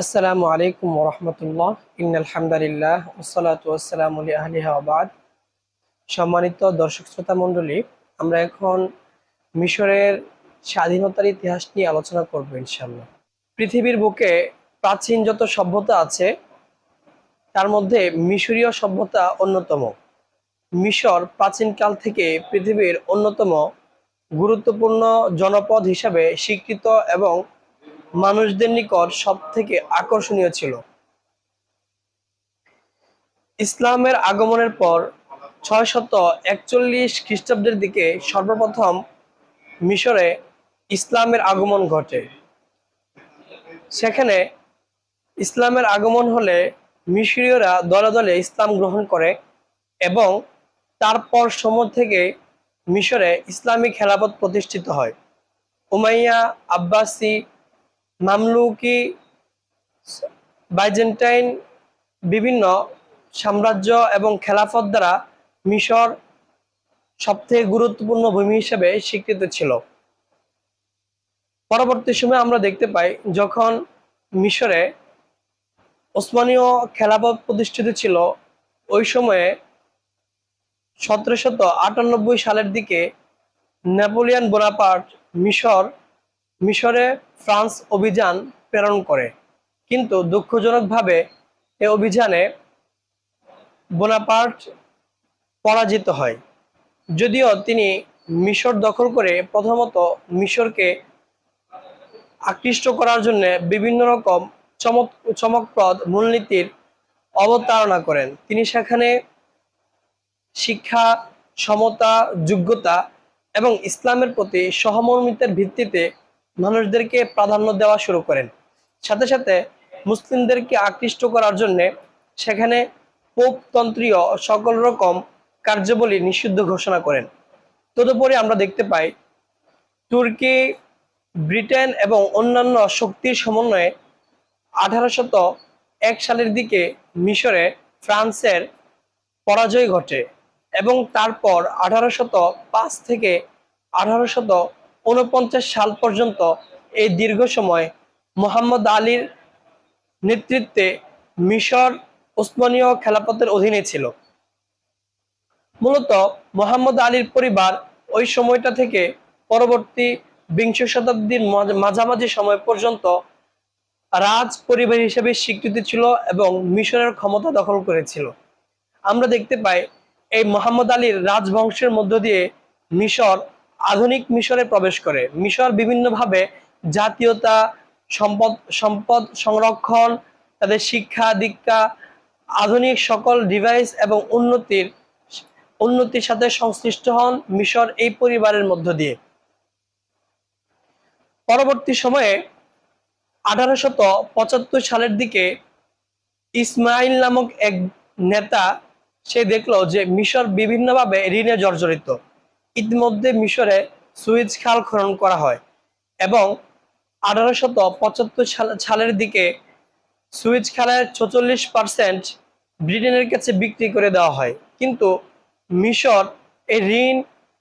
আসসালামু আলাইকুম ওরহমতুল্লাহ ইন্নাল হামদুলিল্লাহ ওয়াসসালাতু ওয়াসসালামু আলা আহলিহি ওয়া বাদ। সম্মানিত দর্শক শ্রোতা মণ্ডলী, আমরা এখন মিশরের স্বাধীনতার ইতিহাস নিয়ে আলোচনা করব ইনশাআল্লাহ। পৃথিবীর বুকে প্রাচীন যত সভ্যতা আছে তার মধ্যে মিশরীয় সভ্যতা অন্যতম। মিশর প্রাচীনকাল থেকে পৃথিবীর অন্যতম গুরুত্বপূর্ণ জনপদ হিসাবে স্বীকৃত এবং মানুষদের নিকট সবথেকে আকর্ষণীয় ছিল। ইসলামের আগমনের পর 641 খ্রিস্টাব্দের দিকে সর্বপ্রথম মিশরে ইসলামের আগমন ঘটে। সেখানে ইসলামের আগমন হলে মিশরীয়রা দলে দলে ইসলাম গ্রহণ করে এবং তারপর সময় থেকে মিশরে ইসলামী খেলাফত প্রতিষ্ঠিত হয়। উমাইয়া, আব্বাসি, মামলুকি, বাইজেন্টাইন বিভিন্ন সাম্রাজ্য এবং খেলাফত দ্বারা মিশর সবথেকে গুরুত্বপূর্ণ ভূমি হিসেবে স্বীকৃত ছিল। পরবর্তী সময়ে আমরা দেখতে পাই যখন মিশরে ওসমানীয় খেলাফত প্রতিষ্ঠিত ছিল, ওই সময়ে 1798 সালের দিকে নেপোলিয়ন বোনাপার্ট মিশরে ফ্রান্স অভিযান প্রেরণ করে, কিন্তু দুঃখজনকভাবে এই অভিযানে বোনাপার্ট পরাজিত হয়। যদিও তিনি মিশর দখল করে প্রথমত মিশরকে আকৃষ্ট করার জন্য বিভিন্ন রকম চমকপ্রদ মূলনীতির অবতারণা করেন। তিনি সেখানে শিক্ষা, সমতা, যোগ্যতা এবং ইসলামের প্রতি সহমর্মিতার ভিত্তিতে মানুষদেরকে প্রাধান্য দেওয়া শুরু করেন। সাথে সাথে মুসলিমদেরকে আকৃষ্ট করার জন্য সেখানে পোপতন্ত্রীয় সকল রকম কার্যাবলী নিষিদ্ধ ঘোষণা করেন। তদুপরি আমরা দেখতে পাই তুর্কি, ব্রিটেন এবং অন্যান্য শক্তির সমন্বয়ে 1801 সালের দিকে মিশরে ফ্রান্সের পরাজয় ঘটে এবং তারপর 1805 থেকে 1849 সাল পর্যন্ত এই দীর্ঘ সময় মোহাম্মদ আলীর নেতৃত্বে মিশর ওসমানীয় খেলাফতের অধীনে ছিল। মূলত মোহাম্মদ আলীর পরিবার ওই সময়টা থেকে পরবর্তী বিংশ শতাব্দীর মাঝামাঝি সময় পর্যন্ত রাজ পরিবার হিসেবে স্বীকৃতি ছিল এবং মিশরের ক্ষমতা দখল করেছিল। আমরা দেখতে পাই এই মোহাম্মদ আলীর রাজবংশের মধ্য দিয়ে মিশর আধুনিক মিশরে প্রবেশ করে। মিশর বিভিন্নভাবে জাতীয়তা, সম্পদ সংরক্ষণ, তাদের শিক্ষা দীক্ষা, আধুনিক সকল ডিভাইস এবং উন্নতির সাথে সংশ্লিষ্ট হন মিশর এই পরিবারের মধ্য দিয়ে। পরবর্তী সময়ে 1875 সালের দিকে ইসমাইল নামক এক নেতা সে দেখলো যে মিশর বিভিন্নভাবে ঋণে জর্জরিত। ইতিমধ্যে মিশরে সুয়েজ খাল খনন করা হয় এবং 1875 সালের দিকে সুয়েজ খালের 46% ব্রিটেনের কাছে বিক্রি করে দেওয়া হয়, কিন্তু মিশর এই ঋণ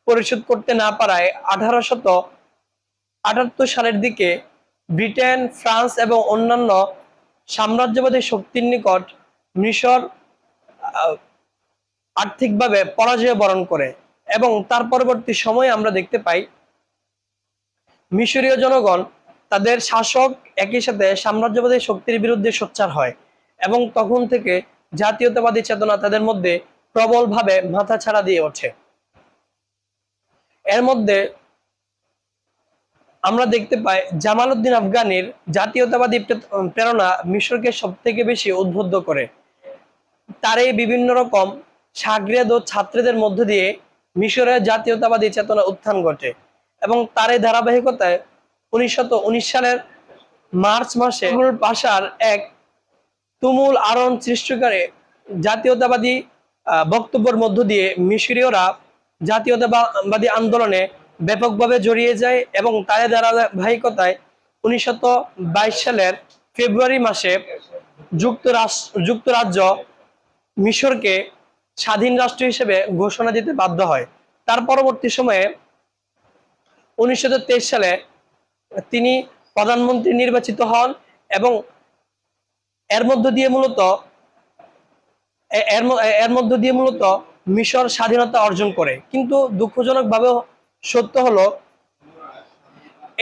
পরিশোধ করতে না পারায় 1878 সালের দিকে ব্রিটেন, ফ্রান্স এবং অন্যান্য সাম্রাজ্যবাদী শক্তির নিকট মিশর আর্থিকভাবে পরাজয় বরণ করে এবং তার পরবর্তী সময়ে আমরা দেখতে পাই মিশরীয় জনগণ তাদের শাসক একই সাথে সাম্রাজ্যবাদী শক্তির বিরুদ্ধে সোচ্চার হয় এবং তখন থেকে জাতীয়তাবাদী চেতনা তাদের মধ্যে প্রবলভাবে মাথাছাড়া দিয়ে ওঠে। এর মধ্যে আমরা দেখতে পাই জামাল উদ্দিন আফগানির জাতীয়তাবাদী প্রেরণা মিশরকে সব থেকে বেশি উদ্বুদ্ধ করে। তার এই বিভিন্ন রকম শাগরেদ ও ছাত্রদের মধ্য দিয়ে মিশরের জাতীয়তাবাদী চেতনা উত্থান ঘটে এবং তার এই ধারাবাহিকতায় 1919 সালের মার্চ মাসে পাশার এক তুমুল আরণ সৃষ্টিকারী জাতীয়তাবাদী বক্তব্যের মধ্য দিয়ে মিশরীয়রা জাতীয়তাবাদী আন্দোলনে ব্যাপকভাবে জড়িয়ে যায় এবং তার ধারাবাহিকতায় 1922 সালের ফেব্রুয়ারি মাসে যুক্তরাজ্য মিশরকে স্বাধীন রাষ্ট্র হিসেবে ঘোষণা দিতে বাধ্য হয়। তার পরবর্তী সময়ে 1923 সালে তিনি প্রধানমন্ত্রী নির্বাচিত হন এবং এর মধ্য দিয়ে মূলত এর মধ্য দিয়ে মূলত মিশর স্বাধীনতা অর্জন করে। কিন্তু দুঃখজনকভাবে সত্য হলো,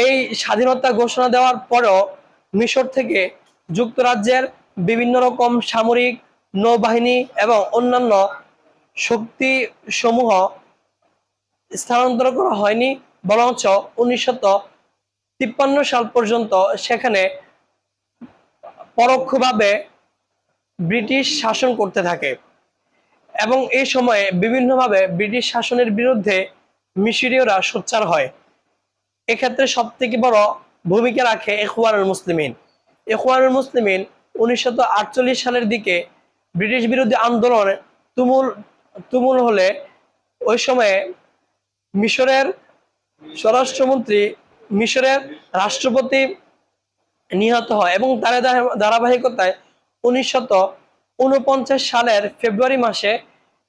এই স্বাধীনতা ঘোষণা দেওয়ার পরেও মিশর থেকে যুক্তরাজ্যের বিভিন্ন রকম সামরিক, নৌবাহিনী এবং অন্যান্য শক্তি সমূহ স্থানান্তর করা হয়নি, বরঞ্চ 1953 সাল পর্যন্ত সেখানে পরোক্ষভাবে ব্রিটিশ শাসন করতে থাকে। এবং এই সময়ে বিভিন্নভাবে ব্রিটিশ শাসনের বিরুদ্ধে মিশরীয়রা সোচ্চার হয়। এক্ষেত্রে সব থেকে বড় ভূমিকা রাখে ইখওয়ানুল মুসলিমিন। ইখওয়ানুল মুসলিমিন 1948 সালের দিকে ব্রিটিশ বিরোধী আন্দোলন তুমুল হলে ওই সময়ে মিশরের স্বরাষ্ট্রমন্ত্রী, মিশরের রাষ্ট্রপতি নিহত হয় এবং তার ধারাবাহিকতায় 1949 সালের ফেব্রুয়ারি মাসে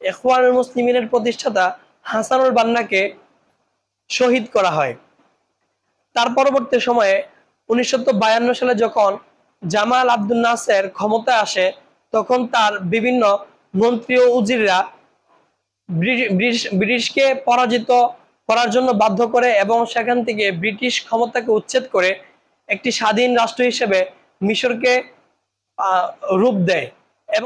ইখওয়ানুল মুসলিমিনের প্রতিষ্ঠাতা হাসানুল বান্নাকে শহীদ করা হয়। তার পরবর্তী সময়ে 1952 সালে যখন জামাল আব্দুল নাসের ক্ষমতায় আসে, তখন তার বিভিন্ন মন্ত্রী ও উজিররা ব্রিটিশকে পরাজিত করার জন্য বাধ্য করে এবং সেখান থেকে ব্রিটিশ ক্ষমতাকে উচ্ছেদ করে একটি স্বাধীন রাষ্ট্র হিসেবে মিশরকে রূপ দেয়।